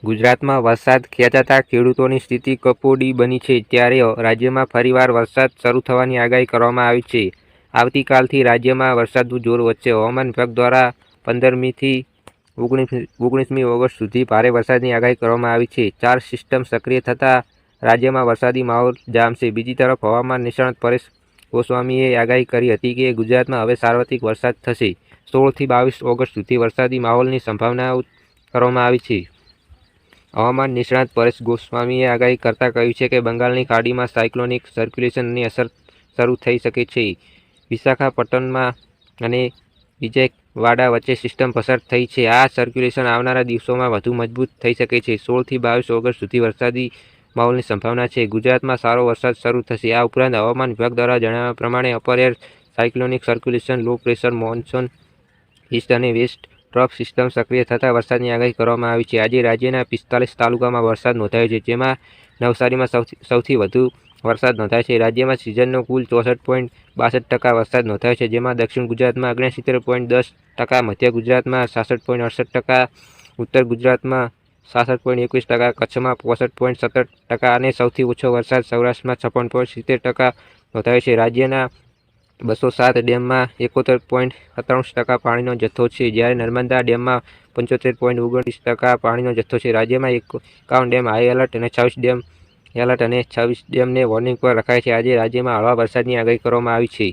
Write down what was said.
ગુજરાતમાં વરસાદ ખેંચાતા ખેડૂતોની સ્થિતિ કફોડી બની છે, ત્યારે રાજ્યમાં ફરીવાર વરસાદ શરૂ થવાની આગાહી કરવામાં આવી છે. આવતીકાલથી રાજ્યમાં વરસાદનું જોર વધશે. હવામાન વિભાગ દ્વારા 15મીથી 19મી ઓગસ્ટ સુધી ભારે વરસાદની આગાહી કરવામાં આવી છે. 4 સિસ્ટમ સક્રિય થતાં રાજ્યમાં વરસાદી માહોલ જામશે. બીજી તરફ હવામાન નિષ્ણાત પરેશ ગોસ્વામીએ આગાહી કરી હતી કે ગુજરાતમાં હવે સાર્વત્રિક વરસાદ થશે. 16થી 22 ઓગસ્ટ સુધી વરસાદી માહોલની સંભાવના કરવામાં આવી છે. હવામાન નિષ્ણાત પરેશ ગોસ્વામીએ આગાહી કરતાં કહ્યું છે કે બંગાળની ખાડીમાં સાયક્લોનિક સર્ક્યુલેશનની અસર શરૂ થઈ શકે છે. વિશાખાપટ્ટનમ અને વિજયવાડા વચ્ચે સિસ્ટમ પસાર થઈ છે. આ સર્ક્યુલેશન આવનારા દિવસોમાં વધુ મજબૂત થઈ શકે છે. 16થી 22 ઓગસ્ટ સુધી વરસાદી માહોલની સંભાવના છે. ગુજરાતમાં સારો વરસાદ શરૂ થશે. આ ઉપરાંત હવામાન વિભાગ દ્વારા જણાવ્યા પ્રમાણે upper air cyclonic circulation, low pressure monsoon East અને વેસ્ટ ટ્રફ સિસ્ટમ સક્રિય થતાં વરસાદની આગાહી કરવામાં આવી છે. આજે રાજ્યના 45 તાલુકામાં વરસાદ નોંધાયો છે, જેમાં નવસારીમાં સૌથી વધુ વરસાદ નોંધાયો છે. રાજ્યમાં સિઝનનો કુલ 64.62% વરસાદ નોંધાયો છે, જેમાં દક્ષિણ ગુજરાતમાં 69.10%, મધ્ય ગુજરાતમાં 66.68%, ઉત્તર ગુજરાતમાં 66.21%, કચ્છમાં 65.17% અને સૌથી ઓછો વરસાદ સૌરાષ્ટ્રમાં 56.70% નોંધાયો છે. રાજ્યના 207 ડેમમાં 71.97% પાણીનો જથ્થો છે, જ્યારે નર્મદા ડેમમાં 75.29% પાણીનો જથ્થો છે. રાજ્યમાં 51 ડેમ હાઈ એલર્ટ અને 26 ડેમ એલર્ટ અને 26 ડેમને વોર્નિંગ પર રખાયા છે. આજે રાજ્યમાં હળવા વરસાદની આગાહી કરવામાં આવી છે.